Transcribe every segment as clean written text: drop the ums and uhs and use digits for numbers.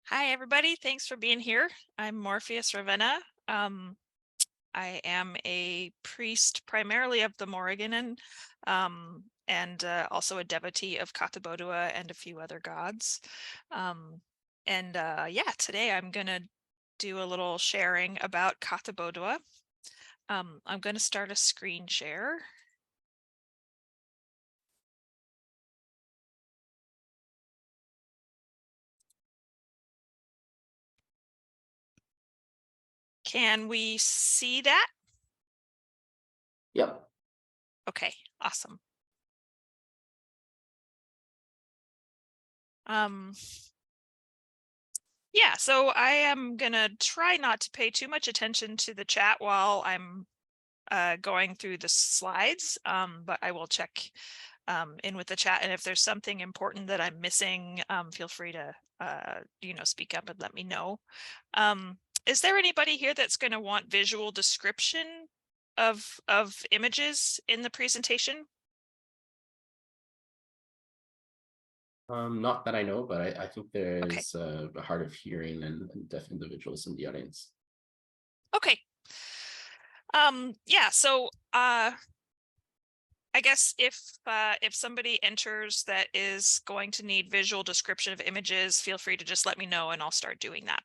Hi, everybody. Thanks for being here. I'm Morpheus Ravenna. I am a priest primarily of the Morriganen, and also a devotee of Katabodua and a few other gods. Yeah, today I'm going to do a little sharing about Katabodua. I'm going to start a screen share. Can we see that? Yep. Okay, awesome. Yeah, so I am gonna try not to pay too much attention to the chat while I'm going through the slides, but I will check in with the chat, and if there's something important that I'm missing, feel free to speak up and let me know. Is there anybody here that's going to want visual description of images in the presentation? Not that I know, but I think Okay. there's a hard of hearing and deaf individuals in the audience. Okay. Yeah, so I guess if somebody enters that is going to need visual description of images, feel free to just let me know and I'll start doing that.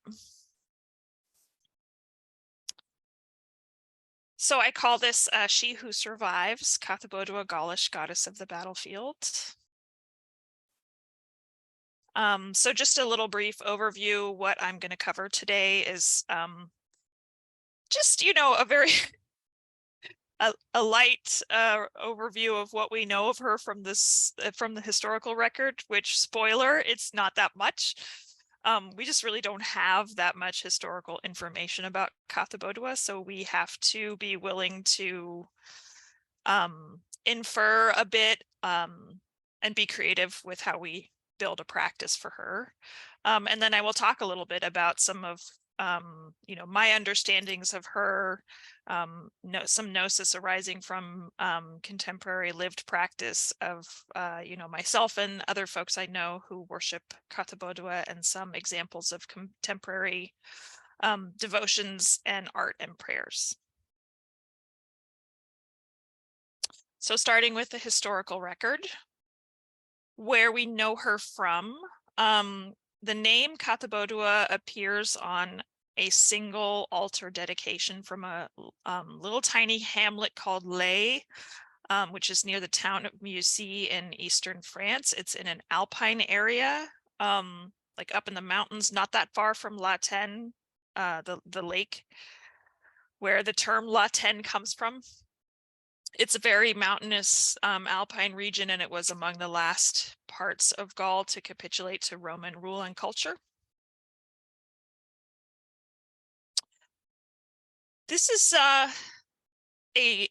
So I call this She Who Survives, Cathobodua, Gaulish goddess of the battlefield. So just a little brief overview. What I'm going to cover today is just, a very a light overview of what we know of her from the historical record, which, spoiler, it's not that much. We just really don't have that much historical information about Cathobodua, so we have to be willing to infer a bit and be creative with how we build a practice for her. And then I will talk a little bit about some of my understandings of her, some gnosis arising from contemporary lived practice of myself and other folks I know who worship Katabodua, and some examples of contemporary devotions and art and prayers. So starting with the historical record, where we know her from, the name Katabodua appears on a single altar dedication from a little tiny hamlet called Lay, which is near the town of Mussy in eastern France. It's in an alpine area, like up in the mountains, not that far from La Tène, the lake where the term La Tène comes from. It's a very mountainous alpine region, and it was among the last parts of Gaul to capitulate to Roman rule and culture. This is a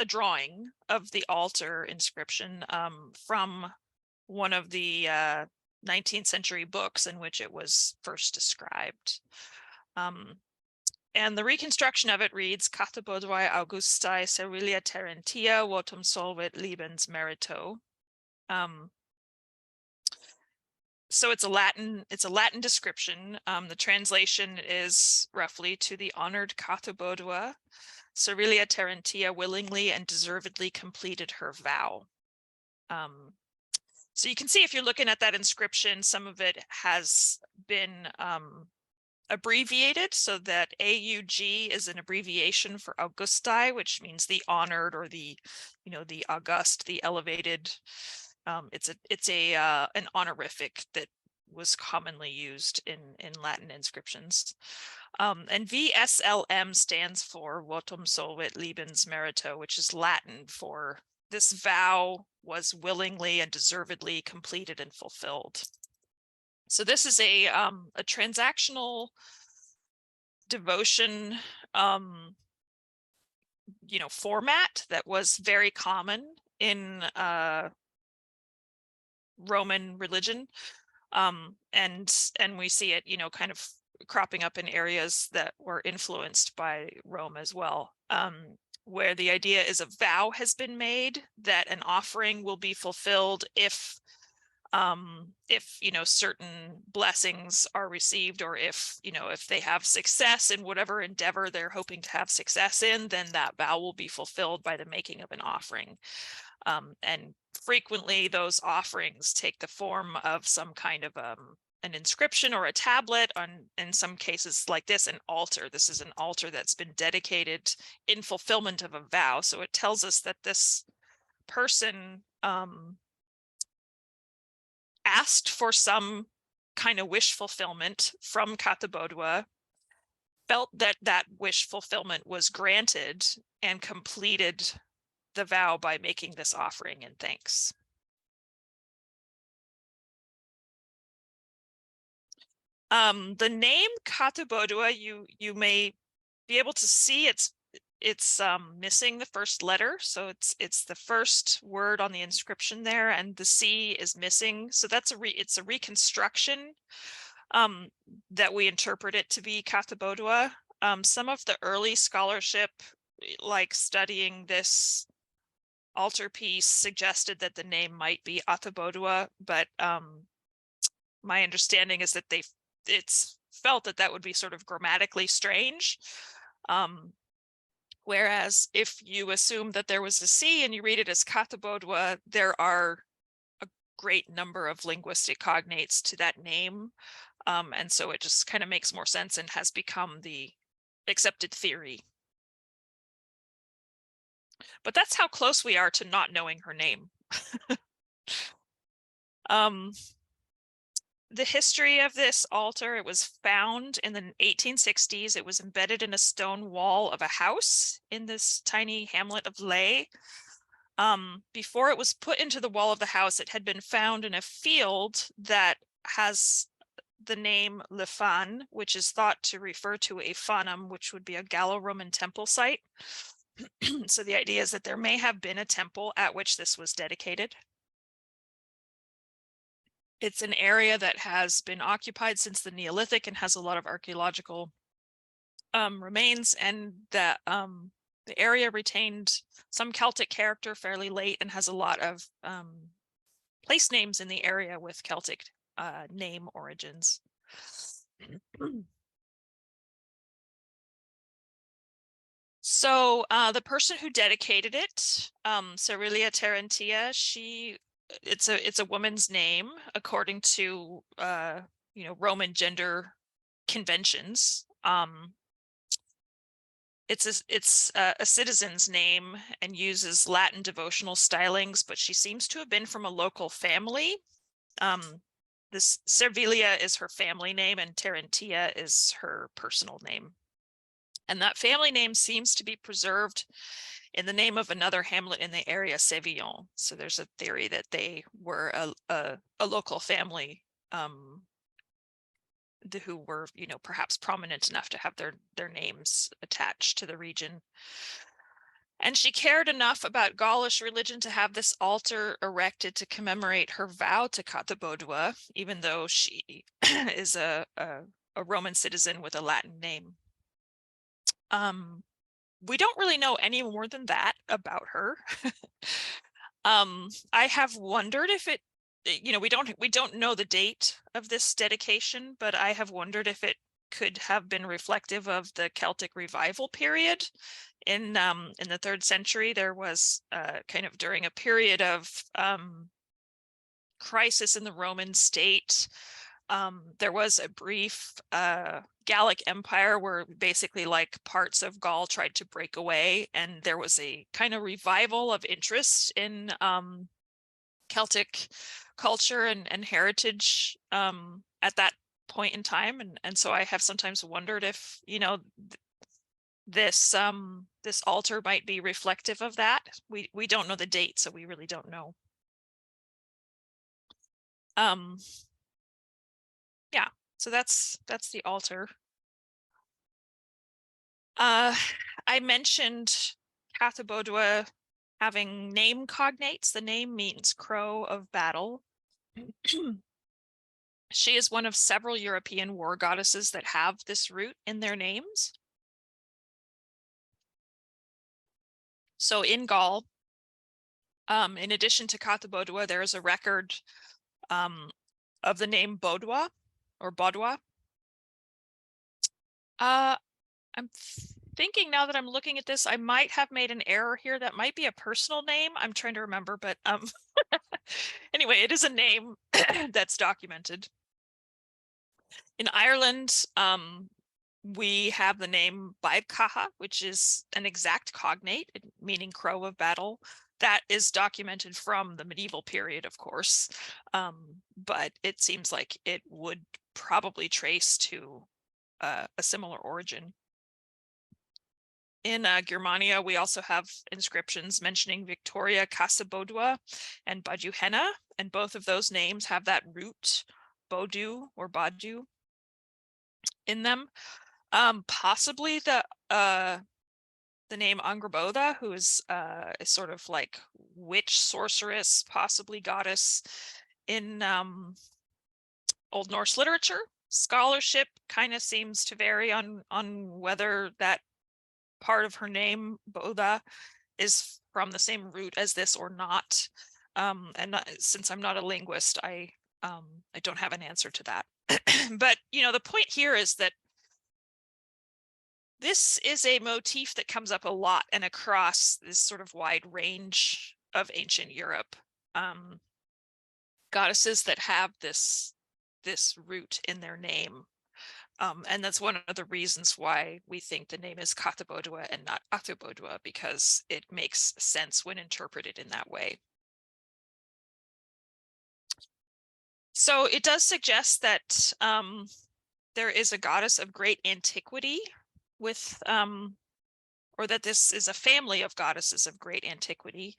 drawing of the altar inscription from one of the 19th century books in which it was first described. And the reconstruction of it reads, Cathobodua Augustae Servilia Terentia votum solvit libens merito. So it's a Latin description. The translation is roughly, to the honored Cathobodua, Servilia Terentia willingly and deservedly completed her vow. So you can see, if you're looking at that inscription, some of it has been abbreviated, so that AUG is an abbreviation for Augustae, which means the honored, or the august, the elevated. It's an honorific that was commonly used in Latin inscriptions. And VSLM stands for Votum Solvit Libens Merito, which is Latin for this vow was willingly and deservedly completed and fulfilled. So this is a transactional devotion format that was very common in Roman religion, and we see it kind of cropping up in areas that were influenced by Rome as well, where the idea is a vow has been made that an offering will be fulfilled if if, certain blessings are received, or if, if they have success in whatever endeavor they're hoping to have success in, then that vow will be fulfilled by the making of an offering. And frequently those offerings take the form of some kind of an inscription or a tablet, in some cases like this, an altar. This is an altar that's been dedicated in fulfillment of a vow. So it tells us that this person asked for some kind of wish fulfillment from Cathobodua, felt that that wish fulfillment was granted, and completed the vow by making this offering in thanks. The name Katabodua, you may be able to see it's missing the first letter, so it's the first word on the inscription there, and the C is missing. So that's it's a reconstruction that we interpret it to be Cathobodua. Some of the early scholarship, like studying this altarpiece, suggested that the name might be Catabodua, but my understanding is that it's felt that that would be sort of grammatically strange. Whereas if you assume that there was a C and you read it as Catabodua, there are a great number of linguistic cognates to that name. And so it just kind of makes more sense and has become the accepted theory. But that's how close we are to not knowing her name. The history of this altar: it was found in the 1860s. It was embedded in a stone wall of a house in this tiny hamlet of Lay. Before it was put into the wall of the house, it had been found in a field that has the name Le Fan, which is thought to refer to a fanum, which would be a Gallo-Roman temple site. So the idea is that there may have been a temple at which this was dedicated. It's an area that has been occupied since the Neolithic and has a lot of archaeological remains, and that the area retained some Celtic character fairly late and has a lot of place names in the area with Celtic name origins. So the person who dedicated it, Cerilia Terentia, it's a woman's name according to Roman gender conventions. It's a citizen's name and uses Latin devotional stylings, but she seems to have been from a local family. This Servilia is her family name and Terentia is her personal name. And that family name seems to be preserved in the name of another hamlet in the area, Sévillon. So there's a theory that they were a local family who were, perhaps prominent enough to have their names attached to the region. And she cared enough about Gaulish religion to have this altar erected to commemorate her vow to Catabodua, even though she is a Roman citizen with a Latin name. We don't really know any more than that about her. I have wondered if it, we don't know the date of this dedication, but I have wondered if it could have been reflective of the Celtic revival period. In the 3rd century, there was kind of during a period of crisis in the Roman state. There was a brief Gallic Empire where basically like parts of Gaul tried to break away, and there was a kind of revival of interest in Celtic culture and heritage at that point in time. And so I have sometimes wondered if, this altar might be reflective of that. We don't know the date, so we really don't know. Yeah, so that's the altar. I mentioned Cathobodua having name cognates. The name means crow of battle. She is one of several European war goddesses that have this root in their names. So in Gaul, in addition to Cathobodua, there is a record of the name Bodua or Bodua. I'm thinking now that I'm looking at this, I might have made an error here. That might be a personal name. I'm trying to remember, but anyway, it is a name that's documented. In Ireland, we have the name Baidcaha, which is an exact cognate, meaning crow of battle. That is documented from the medieval period, of course, but it seems like it would probably trace to a similar origin. In Germania, we also have inscriptions mentioning Victoria Catabodua and Baduhenna, and both of those names have that root Bodu or Badu in them. Possibly the name Angrboda, who is sort of like witch, sorceress, possibly goddess in Old Norse literature. Scholarship kind of seems to vary on whether that part of her name, Boda, is from the same root as this or not. And since I'm not a linguist, I don't have an answer to that. But, you know, the point here is that this is a motif that comes up a lot and across this sort of wide range of ancient Europe. Goddesses that have this root in their name. And that's one of the reasons why we think the name is Cathobodua and not Catabodua, because it makes sense when interpreted in that way. So it does suggest that there is a goddess of great antiquity with, or that this is a family of goddesses of great antiquity.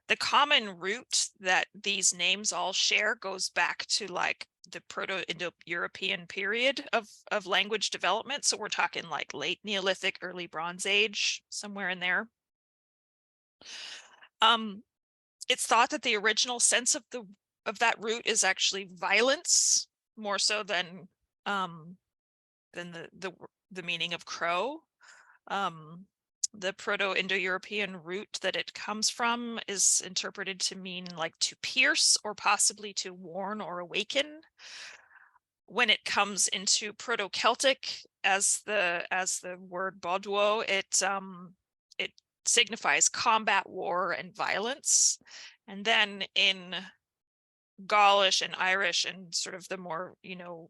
The common root that these names all share goes back to like the Proto-Indo-European period of language development. So we're talking like late Neolithic, early Bronze Age, somewhere in there. It's thought that the original sense of that root is actually violence, more so than the meaning of crow. The Proto-Indo-European root that it comes from is interpreted to mean like to pierce or possibly to warn or awaken. When it comes into Proto-Celtic as the word Boduo, it signifies combat, war, and violence. And then in Gaulish and Irish and sort of the more, you know,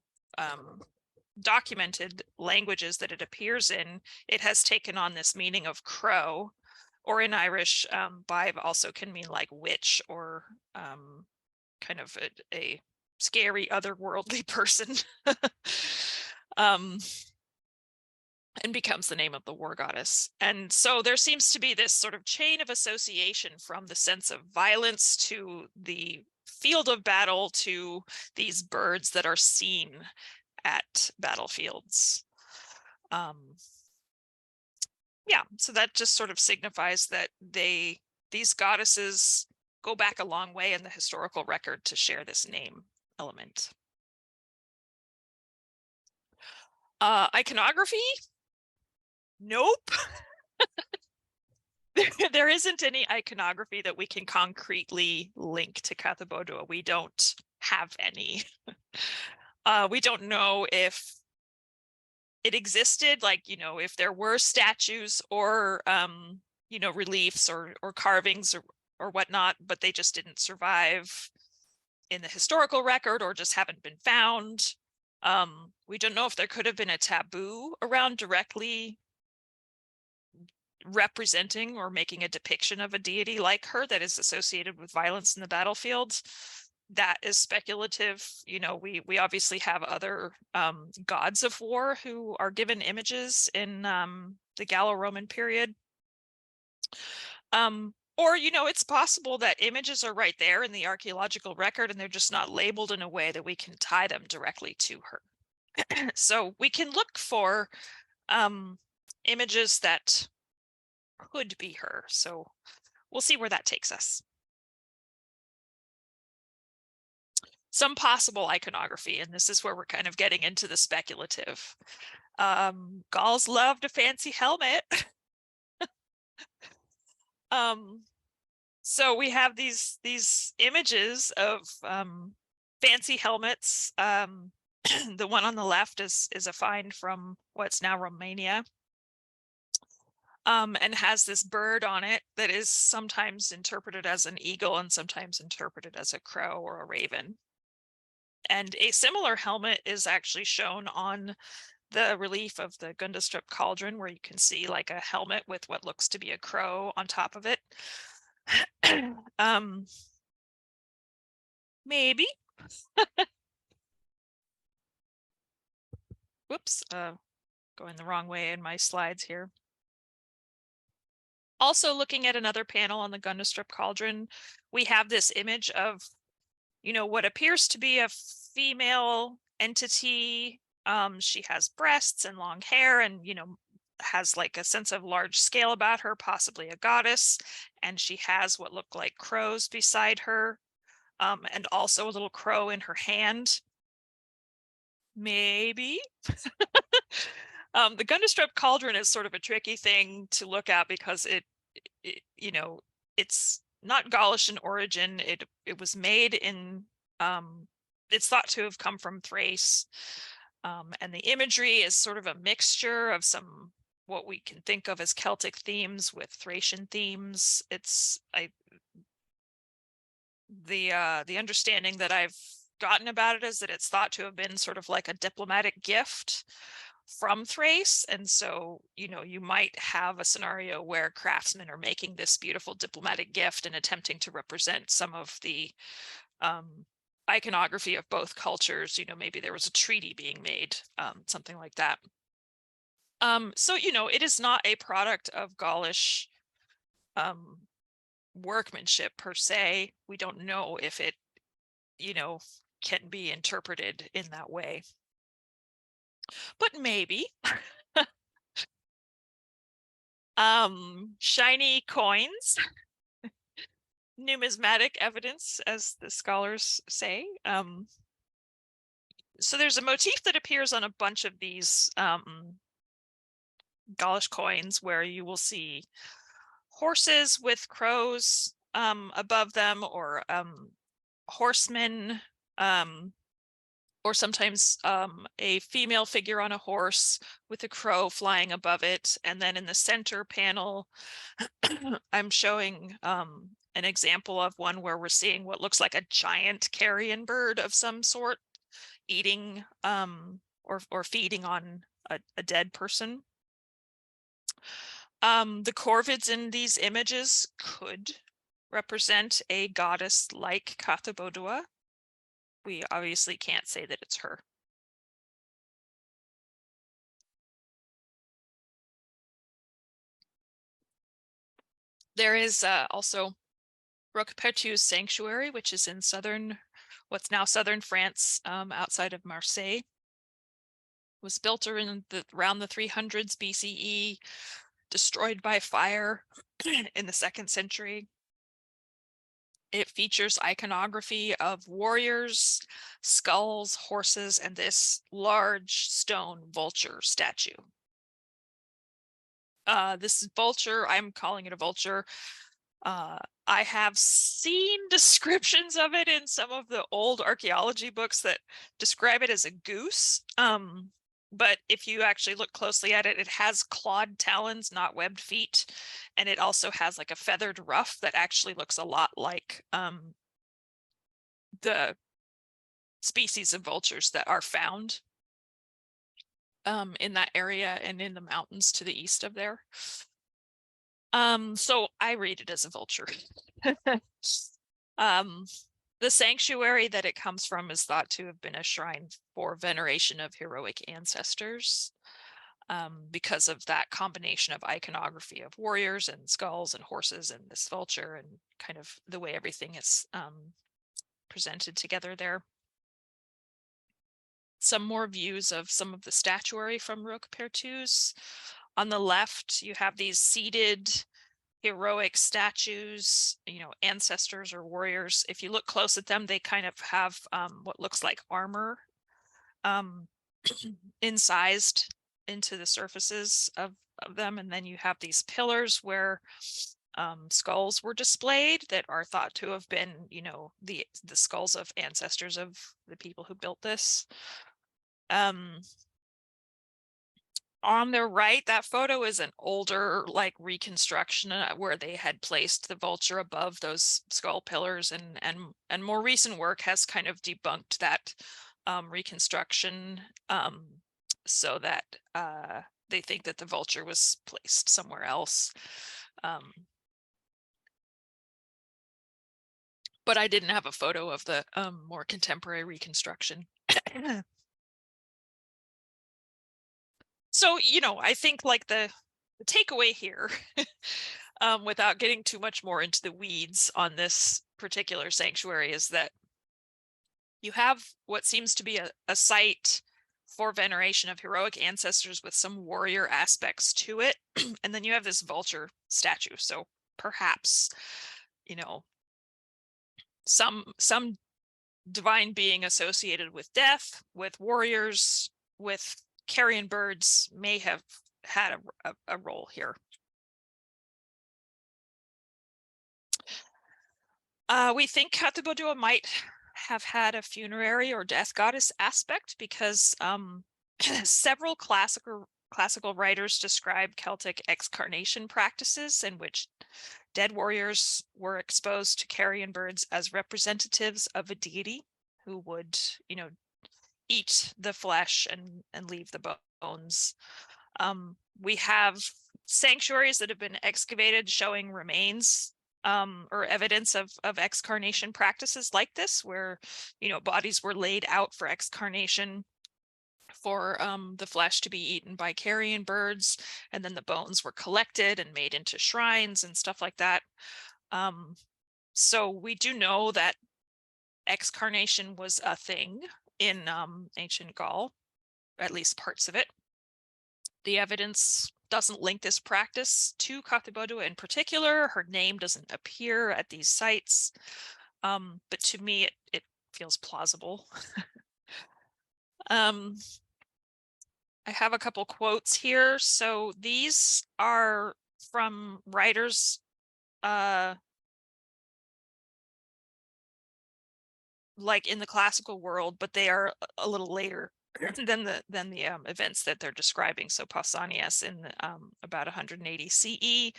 documented languages that it appears in, it has taken on this meaning of crow, or in Irish, Bive also can mean like witch or kind of a scary otherworldly person. And becomes the name of the war goddess. And so there seems to be this sort of chain of association from the sense of violence to the field of battle to these birds that are seen at battlefields. Yeah, so that just sort of signifies that these goddesses go back a long way in the historical record to share this name element. Iconography? Nope. There isn't any iconography that we can concretely link to Cathobodua. We don't have any. We don't know if it existed, like, you know, if there were statues or, you know, reliefs or carvings or whatnot, but they just didn't survive in the historical record or just haven't been found. We don't know if there could have been a taboo around directly representing or making a depiction of a deity like her that is associated with violence in the battlefield. That is speculative. You know, we obviously have other gods of war who are given images in the Gallo-Roman period. Or, you know, it's possible that images are right there in the archaeological record and they're just not labeled in a way that we can tie them directly to her. So we can look for images that could be her. So we'll see where that takes us. Some possible iconography, and this is where we're kind of getting into the speculative. Gauls loved a fancy helmet. So we have these images of fancy helmets. The one on the left is a find from what's now Romania. And has this bird on it that is sometimes interpreted as an eagle and sometimes interpreted as a crow or a raven. And a similar helmet is actually shown on the relief of the Gundestrup cauldron, where you can see like a helmet with what looks to be a crow on top of it. Maybe. Whoops, going the wrong way in my slides here. Also looking at another panel on the Gundestrup cauldron, we have this image of, what appears to be a female entity. She has breasts and long hair and, has like a sense of large scale about her, possibly a goddess. And she has what look like crows beside her, and also a little crow in her hand. Maybe. The Gundestrup cauldron is sort of a tricky thing to look at because it's not Gaulish in origin. It was made in, it's thought to have come from Thrace. And the imagery is sort of a mixture of some what we can think of as Celtic themes with Thracian themes. The understanding that I've gotten about it is that it's thought to have been sort of like a diplomatic gift from Thrace. And so, you might have a scenario where craftsmen are making this beautiful diplomatic gift and attempting to represent some of the iconography of both cultures. Maybe there was a treaty being made, something like that. So, it is not a product of Gaulish workmanship per se. We don't know if it, can be interpreted in that way. But maybe. Shiny coins, numismatic evidence, as the scholars say. So there's a motif that appears on a bunch of these Gaulish coins where you will see horses with crows above them, or horsemen, or sometimes a female figure on a horse with a crow flying above it. And then in the center panel, I'm showing an example of one where we're seeing what looks like a giant carrion bird of some sort eating or feeding on a dead person. The corvids in these images could represent a goddess like Cathobodua. We obviously can't say that it's her. There is also Roquepertu's sanctuary, which is in what's now southern France, outside of Marseille. Was built around the 300s BCE, destroyed by fire in the 2nd century. It features iconography of warriors, skulls, horses, and this large stone vulture statue. This vulture, I'm calling it a vulture. I have seen descriptions of it in some of the old archaeology books that describe it as a goose. But if you actually look closely at it, it has clawed talons, not webbed feet. And it also has like a feathered ruff that actually looks a lot like the species of vultures that are found in that area and in the mountains to the east of there. So I read it as a vulture. The sanctuary that it comes from is thought to have been a shrine for veneration of heroic ancestors, because of that combination of iconography of warriors and skulls and horses and this vulture and kind of the way everything is presented together there. Some more views of some of the statuary from Roquepertu's. On the left, you have these seated heroic statues, ancestors or warriors. If you look close at them, they kind of have what looks like armor incised into the surfaces of them. And then you have these pillars where skulls were displayed that are thought to have been, you know, the skulls of ancestors of the people who built this. On the right, that photo is an older like reconstruction where they had placed the vulture above those skull pillars, and more recent work has kind of debunked that reconstruction, so that they think that the vulture was placed somewhere else. But I didn't have a photo of the more contemporary reconstruction. So, you know, I think like the takeaway here, without getting too much more into the weeds on this particular sanctuary, is that you have what seems to be a site for veneration of heroic ancestors with some warrior aspects to it. And then you have this vulture statue. So perhaps, you know, some divine being associated with death, with warriors, with carrion birds may have had a role here. We think Catabodua might have had a funerary or death goddess aspect because several classical writers describe Celtic excarnation practices in which dead warriors were exposed to carrion birds as representatives of a deity who would, you know, eat the flesh and leave the bones. We have sanctuaries that have been excavated showing remains or evidence of excarnation practices like this, where, you know, bodies were laid out for excarnation for the flesh to be eaten by carrion birds, and then the bones were collected and made into shrines and stuff like that. So we do know that excarnation was a thing in ancient Gaul, at least parts of it. The evidence doesn't link this practice to Cathobodua in particular. Her name doesn't appear at these sites, but to me it feels plausible. I have a couple quotes here. So these are from writers like in the classical world, but they are a little later than the events that they're describing. So Pausanias in about 180 CE.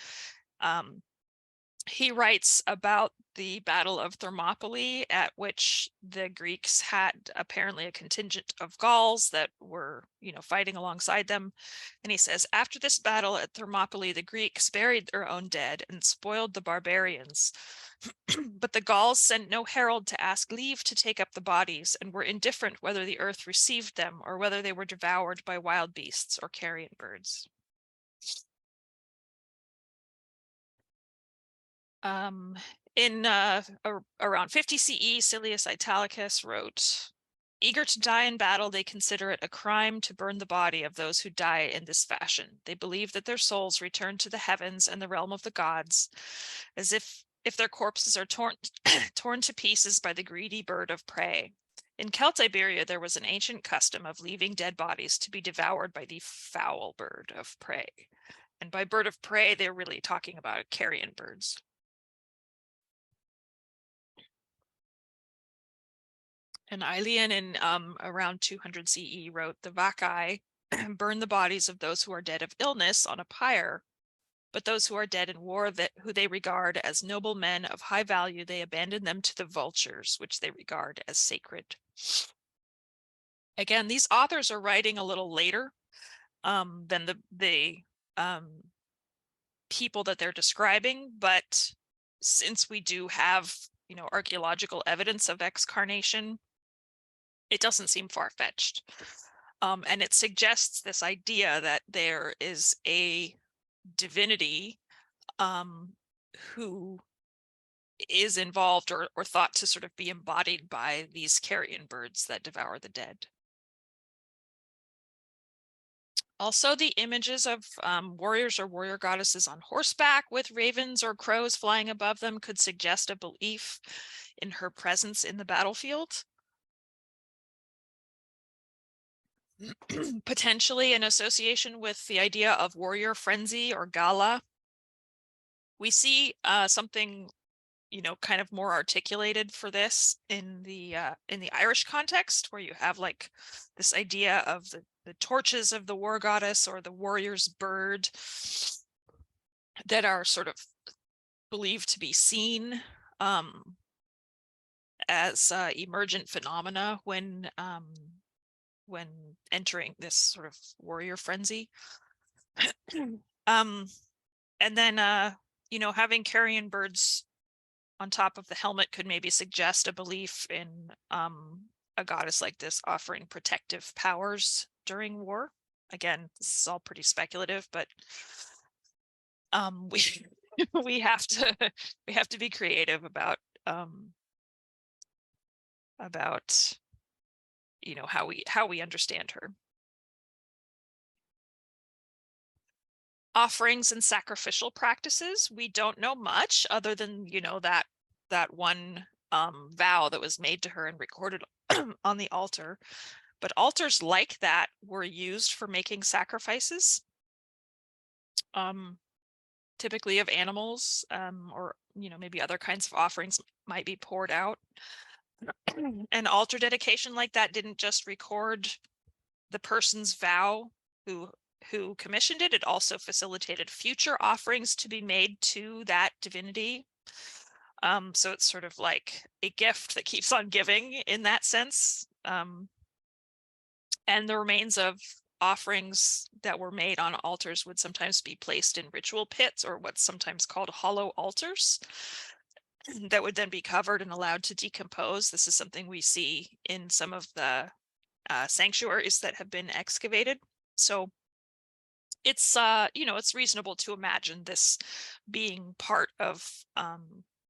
He writes about the Battle of Thermopylae, at which the Greeks had apparently a contingent of Gauls that were, you know, fighting alongside them. And he says, after this battle at Thermopylae, the Greeks buried their own dead and spoiled the barbarians. But the Gauls sent no herald to ask leave to take up the bodies, and were indifferent whether the earth received them or whether they were devoured by wild beasts or carrion birds. In around 50 CE, Silius Italicus wrote, eager to die in battle, they consider it a crime to burn the body of those who die in this fashion. They believe that their souls return to the heavens and the realm of the gods, as if their corpses are torn to pieces by the greedy bird of prey. In Celtiberia, there was an ancient custom of leaving dead bodies to be devoured by the foul bird of prey. And by bird of prey, they're really talking about carrion birds. And Aelian in around 200 CE wrote, the Vacae burn the bodies of those who are dead of illness on a pyre, but those who are dead in war, who they regard as noble men of high value, they abandon them to the vultures, which they regard as sacred. Again, these authors are writing a little later than the people that they're describing, but since we do have, you know, archaeological evidence of excarnation, it doesn't seem far-fetched. And it suggests this idea that there is a divinity who is involved or thought to sort of be embodied by these carrion birds that devour the dead. Also, the images of warriors or warrior goddesses on horseback with ravens or crows flying above them could suggest a belief in her presence in the battlefield. Potentially an association with the idea of warrior frenzy or gala. We see something, kind of more articulated for this in the Irish context, where you have like this idea of the torches of the war goddess or the warrior's bird that are sort of believed to be seen as emergent phenomena when entering this sort of warrior frenzy. um, and then having carrion birds on top of the helmet could maybe suggest a belief in a goddess like this offering protective powers during war. Again, this is all pretty speculative, but we we have to be creative about how we understand her. Offerings and sacrificial practices, we don't know much other than that one vow that was made to her and recorded on the altar. But altars like that were used for making sacrifices, typically of animals, or maybe other kinds of offerings might be poured out. An altar dedication like that didn't just record the person's vow who commissioned it. It also facilitated future offerings to be made to that divinity. So it's sort of like a gift that keeps on giving in that sense. And the remains of offerings that were made on altars would sometimes be placed in ritual pits, or what's sometimes called hollow altars, that would then be covered and allowed to decompose. This is something we see in some of the sanctuaries that have been excavated. So it's it's reasonable to imagine this being part of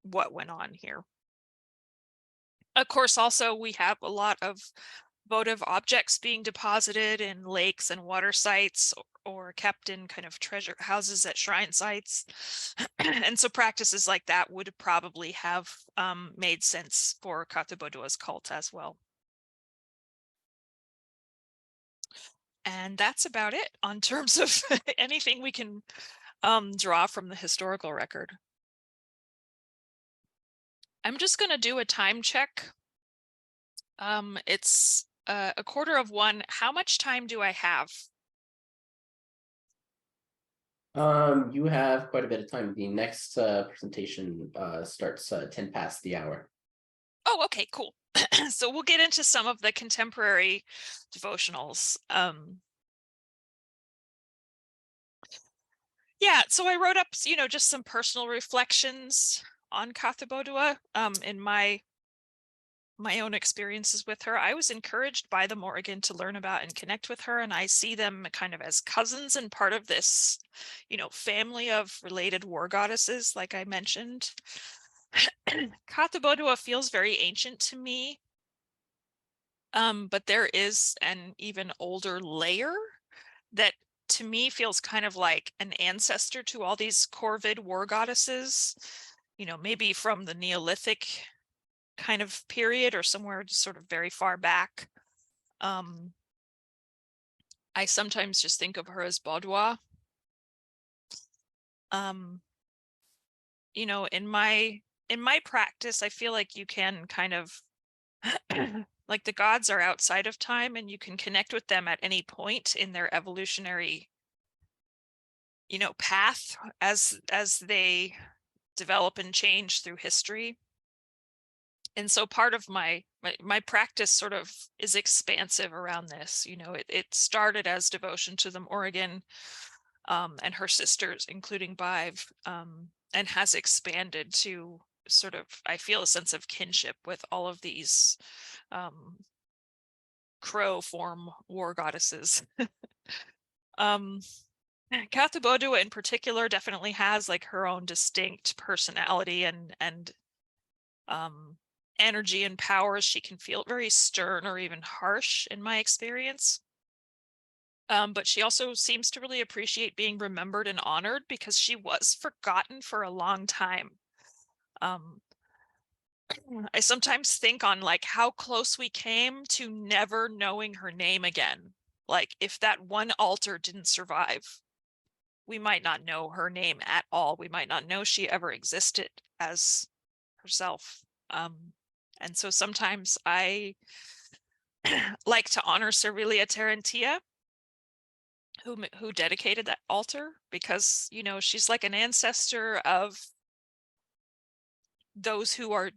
what went on here. Of course, also we have a lot of votive objects being deposited in lakes and water sites, or kept in kind of treasure houses at shrine sites. And so practices like that would probably have made sense for Katabodua's cult as well. And that's about it on terms of anything we can draw from the historical record. I'm just going to do a time check. It's a 1:15. How much time do I have? You have quite a bit of time. The next presentation starts 10 past the hour. Oh, okay, cool. So we'll get into some of the contemporary devotionals. Yeah, so I wrote up, just some personal reflections on Cathobodua in my own experiences with her. I was encouraged by them, Oregon, to learn about and connect with her, and I see them kind of as cousins and part of this, family of related war goddesses, like I mentioned. Katabodua feels very ancient to me, but there is an even older layer that to me feels kind of like an ancestor to all these Corvid war goddesses, maybe from the Neolithic kind of period or somewhere just sort of very far back. I sometimes just think of her as Bodwa. In my practice, I feel like you can kind of like the gods are outside of time, and you can connect with them at any point in their evolutionary path as they develop and change through history. And so part of my practice sort of is expansive around this. It started as devotion to them, Oregon, and her sisters, including Bive, and has expanded to sort of, I feel, a sense of kinship with all of these crow form war goddesses. Cathobodua in particular definitely has like her own distinct personality and energy and powers. She can feel very stern or even harsh in my experience. But she also seems to really appreciate being remembered and honored, because she was forgotten for a long time. I sometimes think on like how close we came to never knowing her name again. Like if that one altar didn't survive, we might not know her name at all. We might not know she ever existed as herself. And so sometimes I like to honor Servilia Terentia, who dedicated that altar, because, you know, she's like an ancestor of those who are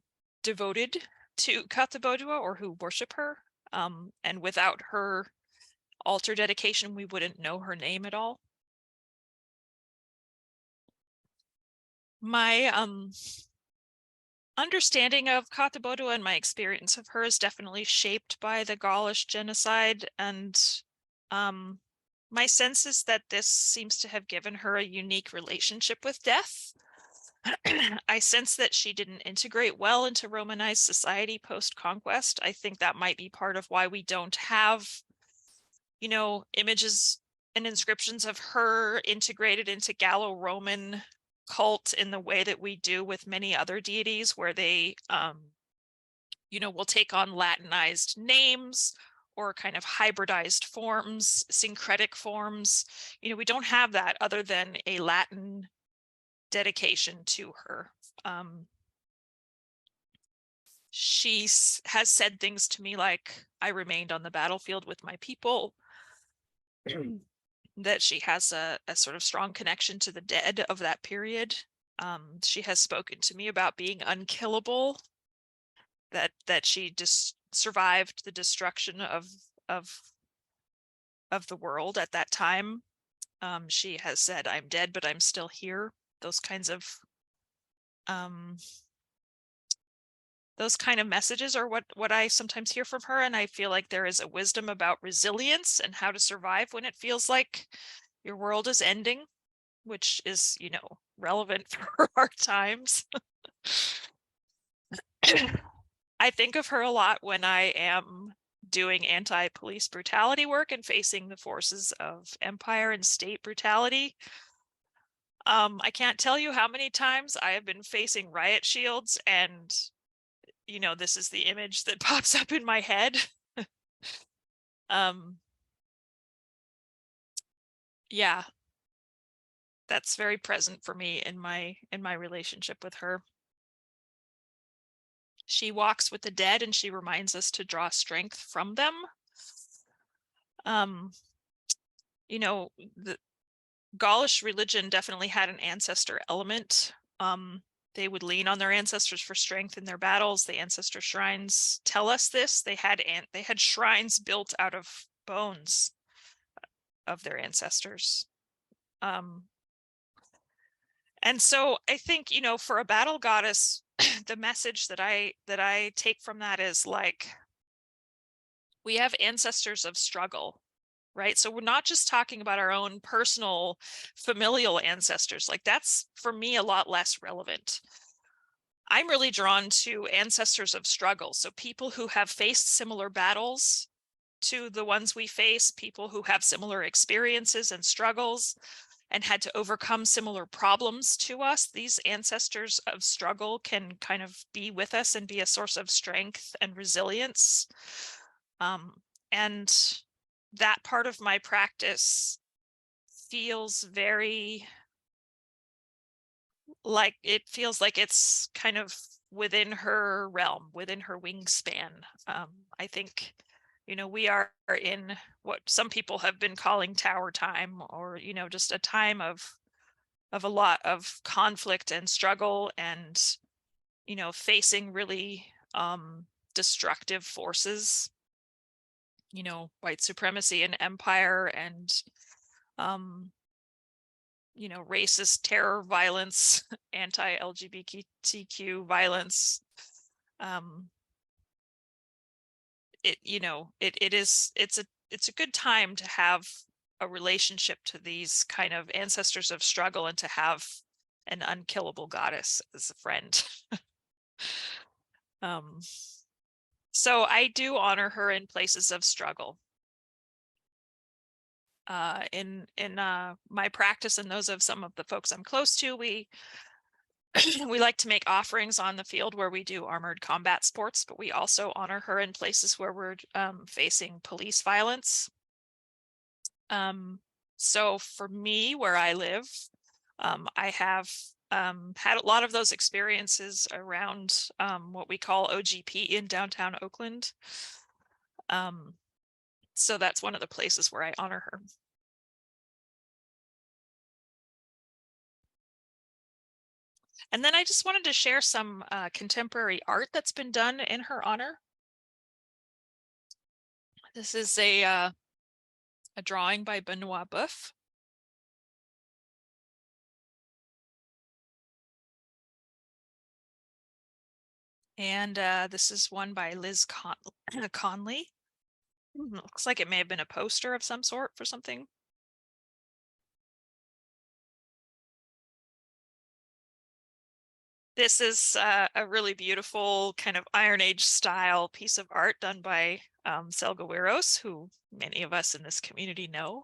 devoted to Katabodua or who worship her. And without her altar dedication, we wouldn't know her name at all. My understanding of Katabodua and my experience of her is definitely shaped by the Gaulish genocide, and my sense is that this seems to have given her a unique relationship with death. I sense that she didn't integrate well into Romanized society post-conquest. I think that might be part of why we don't have, you know, images and inscriptions of her integrated into Gallo-Roman cult in the way that we do with many other deities, where they, you know, will take on Latinized names or kind of hybridized forms, syncretic forms. You know, we don't have that other than a Latin dedication to her. She has said things to me like, I remained on the battlefield with my people, that she has a sort of strong connection to the dead of that period. She has spoken to me about being unkillable, that she just survived the destruction of the world at that time. She has said, I'm dead, but I'm still here. Those kinds of messages are what I sometimes hear from her. And I feel like there is a wisdom about resilience and how to survive when it feels like your world is ending, which is, you know, relevant for our times. I think of her a lot when I am doing anti-police brutality work and facing the forces of empire and state brutality. I can't tell you how many times I have been facing riot shields, and, you know, this is the image that pops up in my head. Yeah, that's very present for me in my relationship with her. She walks with the dead, and she reminds us to draw strength from them. You know, the Gaulish religion definitely had an ancestor element. They would lean on their ancestors for strength in their battles. The ancestor shrines tell us this. They had shrines built out of bones of their ancestors. And so I think, you know, for a battle goddess, the message that I take from that is like, we have ancestors of struggle, right? So we're not just talking about our own personal familial ancestors. Like, that's, for me, a lot less relevant. I'm really drawn to ancestors of struggle. So people who have faced similar battles to the ones we face, people who have similar experiences and struggles and had to overcome similar problems to us. These ancestors of struggle can kind of be with us and be a source of strength and resilience. And that part of my practice feels very like, it feels like it's kind of within her realm, within her wingspan. I think, you know, we are in what some people have been calling tower time, or, you know, just a time of a lot of conflict and struggle, and, you know, facing really destructive forces, you know, white supremacy and empire, and you know, racist terror violence, anti-LGBTQ violence. You know, it's a good time to have a relationship to these kind of ancestors of struggle, and to have an unkillable goddess as a friend. So I do honor her in places of struggle. In my practice and those of some of the folks I'm close to, we we like to make offerings on the field where we do armored combat sports, but we also honor her in places where we're facing police violence. So for me, where I live, I have had a lot of those experiences around what we call OGP in downtown Oakland. So that's one of the places where I honor her. And then I just wanted to share some contemporary art that's been done in her honor. This is a drawing by Benoit Boeuf. And this is one by Liz Conley. Looks like it may have been a poster of some sort for something. This is a really beautiful kind of Iron Age style piece of art done by Selgawiros, who many of us in this community know.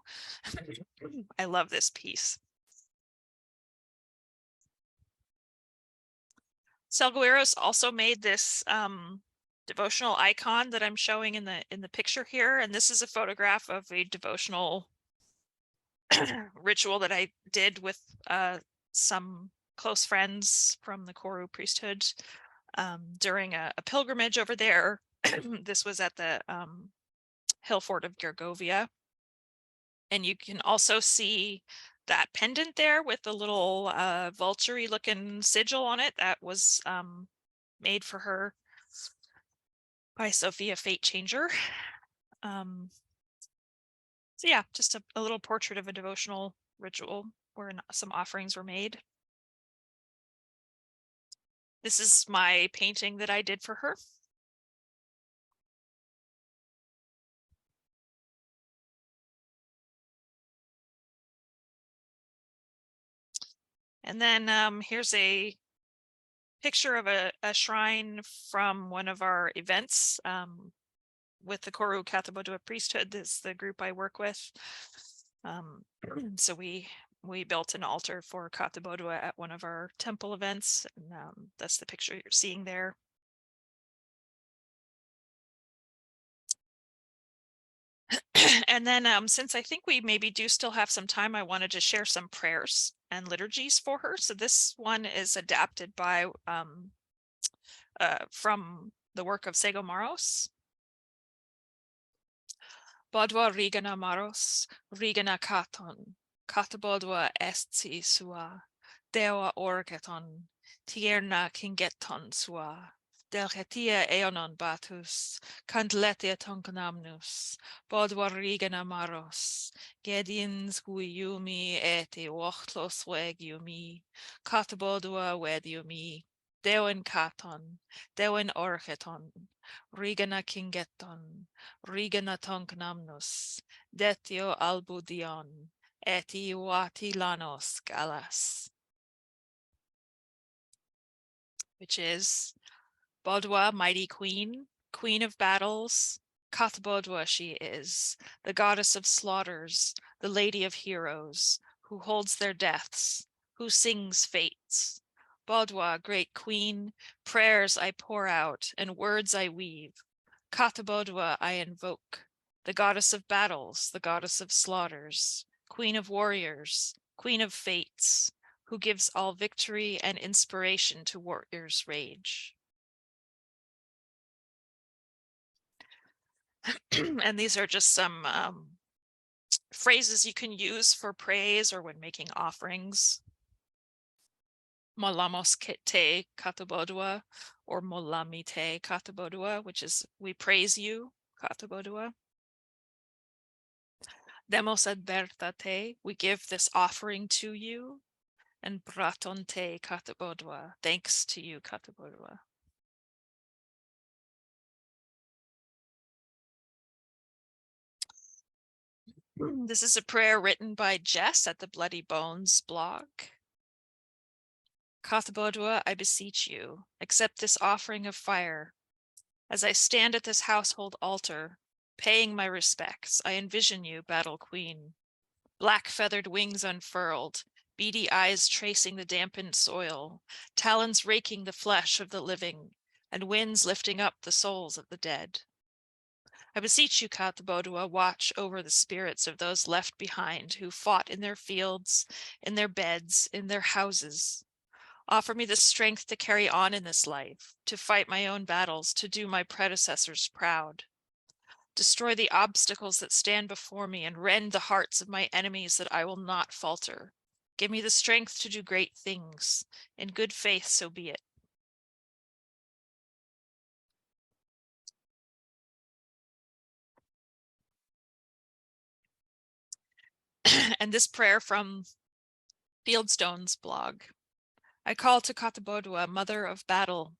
I love this piece. Selgawiros also made this devotional icon that I'm showing in the picture here, and this is a photograph of a devotional ritual that I did with some close friends from the Koru priesthood during a pilgrimage over there. This was at the hill fort of Gergovia. And you can also see that pendant there with the little vulture-y looking sigil on it that was made for her by Sophia Fate Changer. So yeah, just a little portrait of a devotional ritual where some offerings were made. This is my painting that I did for her. And then here's a picture of a shrine from one of our events with the Koru Katabodua priesthood. This is the group I work with. So we built an altar for Katabodua at one of our temple events, and that's the picture you're seeing there. And then since I think we maybe do still have some time, I wanted to share some prayers and liturgies for her. So this one is adapted by from the work of Sego Maros. Bodwa rigana Maros, rigana Katon, Katabodua estsi sua, Dewa orgeton, Tierna kingeton sua, Delgetia eonon batus, Candletia tonkanamnus, Bodwa rigana Maros, Gedins guiumi eti wochtlos wegiumi, Katabodua wediumi, Dewen katon, Dewen orgeton, Rigana kingeton, Rigana tonknamnus, Detio albudion, eti wati lanos galas. Which is Bodwa, mighty queen, queen of battles. Kathbodwa she is, the goddess of slaughters, the lady of heroes, who holds their deaths, who sings fates. Bodwa, great queen, prayers I pour out and words I weave. Katabodua I invoke, the goddess of battles, the goddess of slaughters, queen of warriors, queen of fates, who gives all victory and inspiration to warriors' rage. And these are just some phrases you can use for praise or when making offerings. Molamos te Katabodua, or molami te Katabodua, which is we praise you, Katabodua. Demos adverta te, we give this offering to you, and braton te Katabodua, thanks to you, Katabodua. This is a prayer written by Jess at the Bloody Bones blog. Katabodua, I beseech you, accept this offering of fire. As I stand at this household altar, paying my respects, I envision you, battle queen. Black feathered wings unfurled, beady eyes tracing the dampened soil, talons raking the flesh of the living, and winds lifting up the souls of the dead. I beseech you, Cathobodua, watch over the spirits of those left behind who fought in their fields, in their beds, in their houses. Offer me the strength to carry on in this life, to fight my own battles, to do my predecessors proud. Destroy the obstacles that stand before me and rend the hearts of my enemies that I will not falter. Give me the strength to do great things. In good faith, so be it. And this prayer from Fieldstone's blog. I call to Katabodua, mother of battle,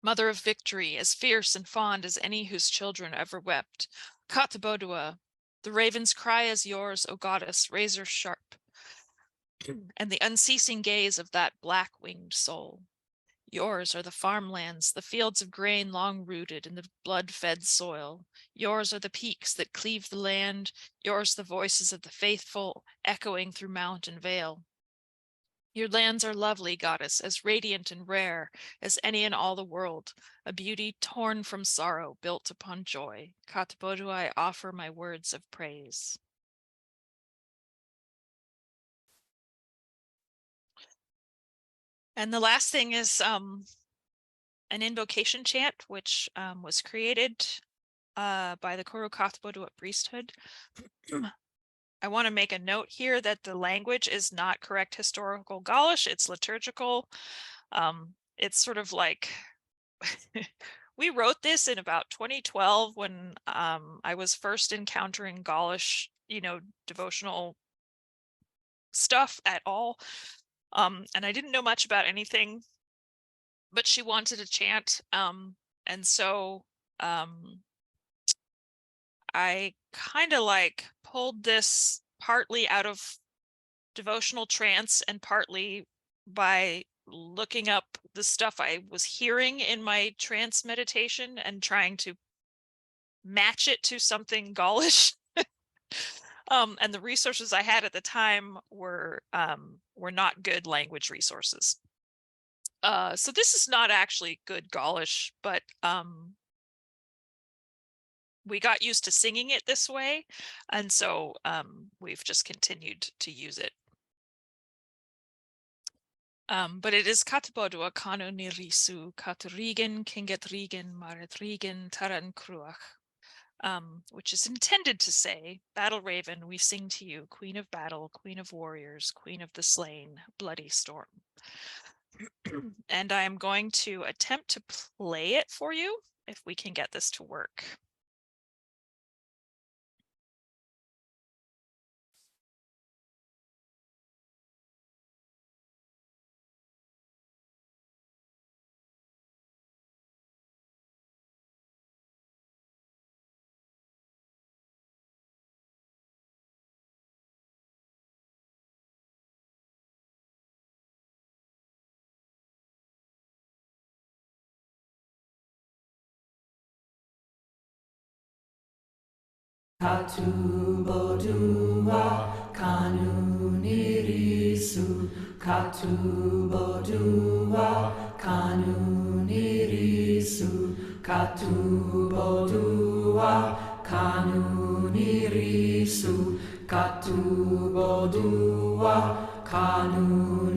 mother of victory, as fierce and fond as any whose children ever wept. Katabodua, the raven's cry is yours, O goddess, razor sharp, and the unceasing gaze of that black-winged soul. Yours are the farmlands, the fields of grain long rooted in the blood-fed soil. Yours are the peaks that cleave the land. Yours the voices of the faithful echoing through mount and vale. Your lands are lovely, goddess, as radiant and rare as any in all the world, a beauty torn from sorrow, built upon joy. Katabodua, I offer my words of praise. And the last thing is an invocation chant, which was created by the Koro Katabodua priesthood. I want to make a note here that the language is not correct historical Gaulish, it's liturgical. It's sort of like, we wrote this in about 2012 when I was first encountering Gaulish, devotional stuff at all. And I didn't know much about anything, but she wanted a chant. And so I kind of like pulled this partly out of devotional trance and partly by looking up the stuff I was hearing in my trance meditation and trying to match it to something Gaulish. And the resources I had at the time were not good language resources. So this is not actually good Gaulish, but we got used to singing it this way, and so we've just continued to use it. But it is Katabodua kanu nirisu katurigen kingetrigen maretrigen taran kruach, which is intended to say, Battle Raven, we sing to you, Queen of Battle, Queen of Warriors, Queen of the Slain, Bloody Storm. And I am going to attempt to play it for you, if we can get this to work. Cathobodua kanu nirisu, Cathobodua kanu nirisu, Cathobodua kanu nirisu, Cathobodua kanu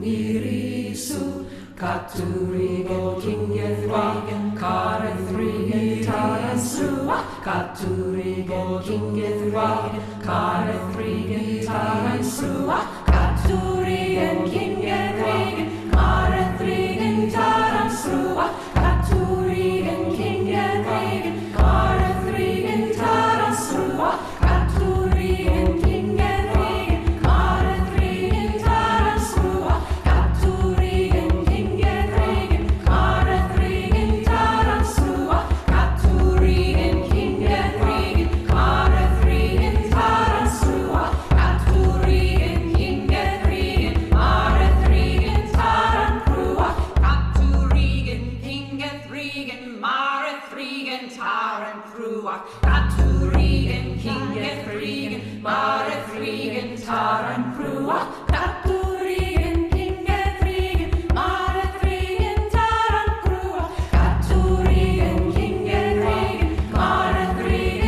nirisu, Caturigen kingethrigen carethrigen taransua, Caturigen kingethrigen carethrigen taransua, Caturigen kingethrigen carethrigen taransua, Caturigen kingethrigen carethrigen taransua, Caturigen kingethrigen carethrigen taransua, Caturigen kingethrigen carethrigen taransua, Caturigen kingethrigen carethrigen taransua, Caturigen kingethrigen carethrigen tarankrua, Caturigen kingethrigen marethrigen tarankrua, Caturigen kingethrigen marethrigen tarankrua, Caturigen kingethrigen marethrigen tarankrua, Caturigen kingethrigen marethrigen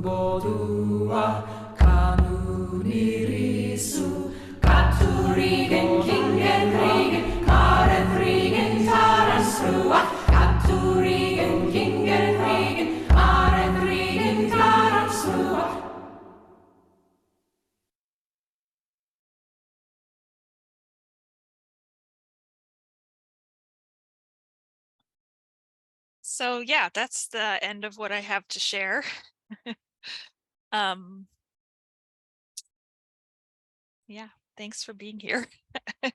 Catabodua, Canunirisu, Caturigen, Kingen, Rigen, Karen, Rigen, Tarasrua, Caturigen, Kingen, Rigen, Karen, Rigen, Tarasrua. So yeah, that's the end of what I have to share. Yeah, thanks for being here.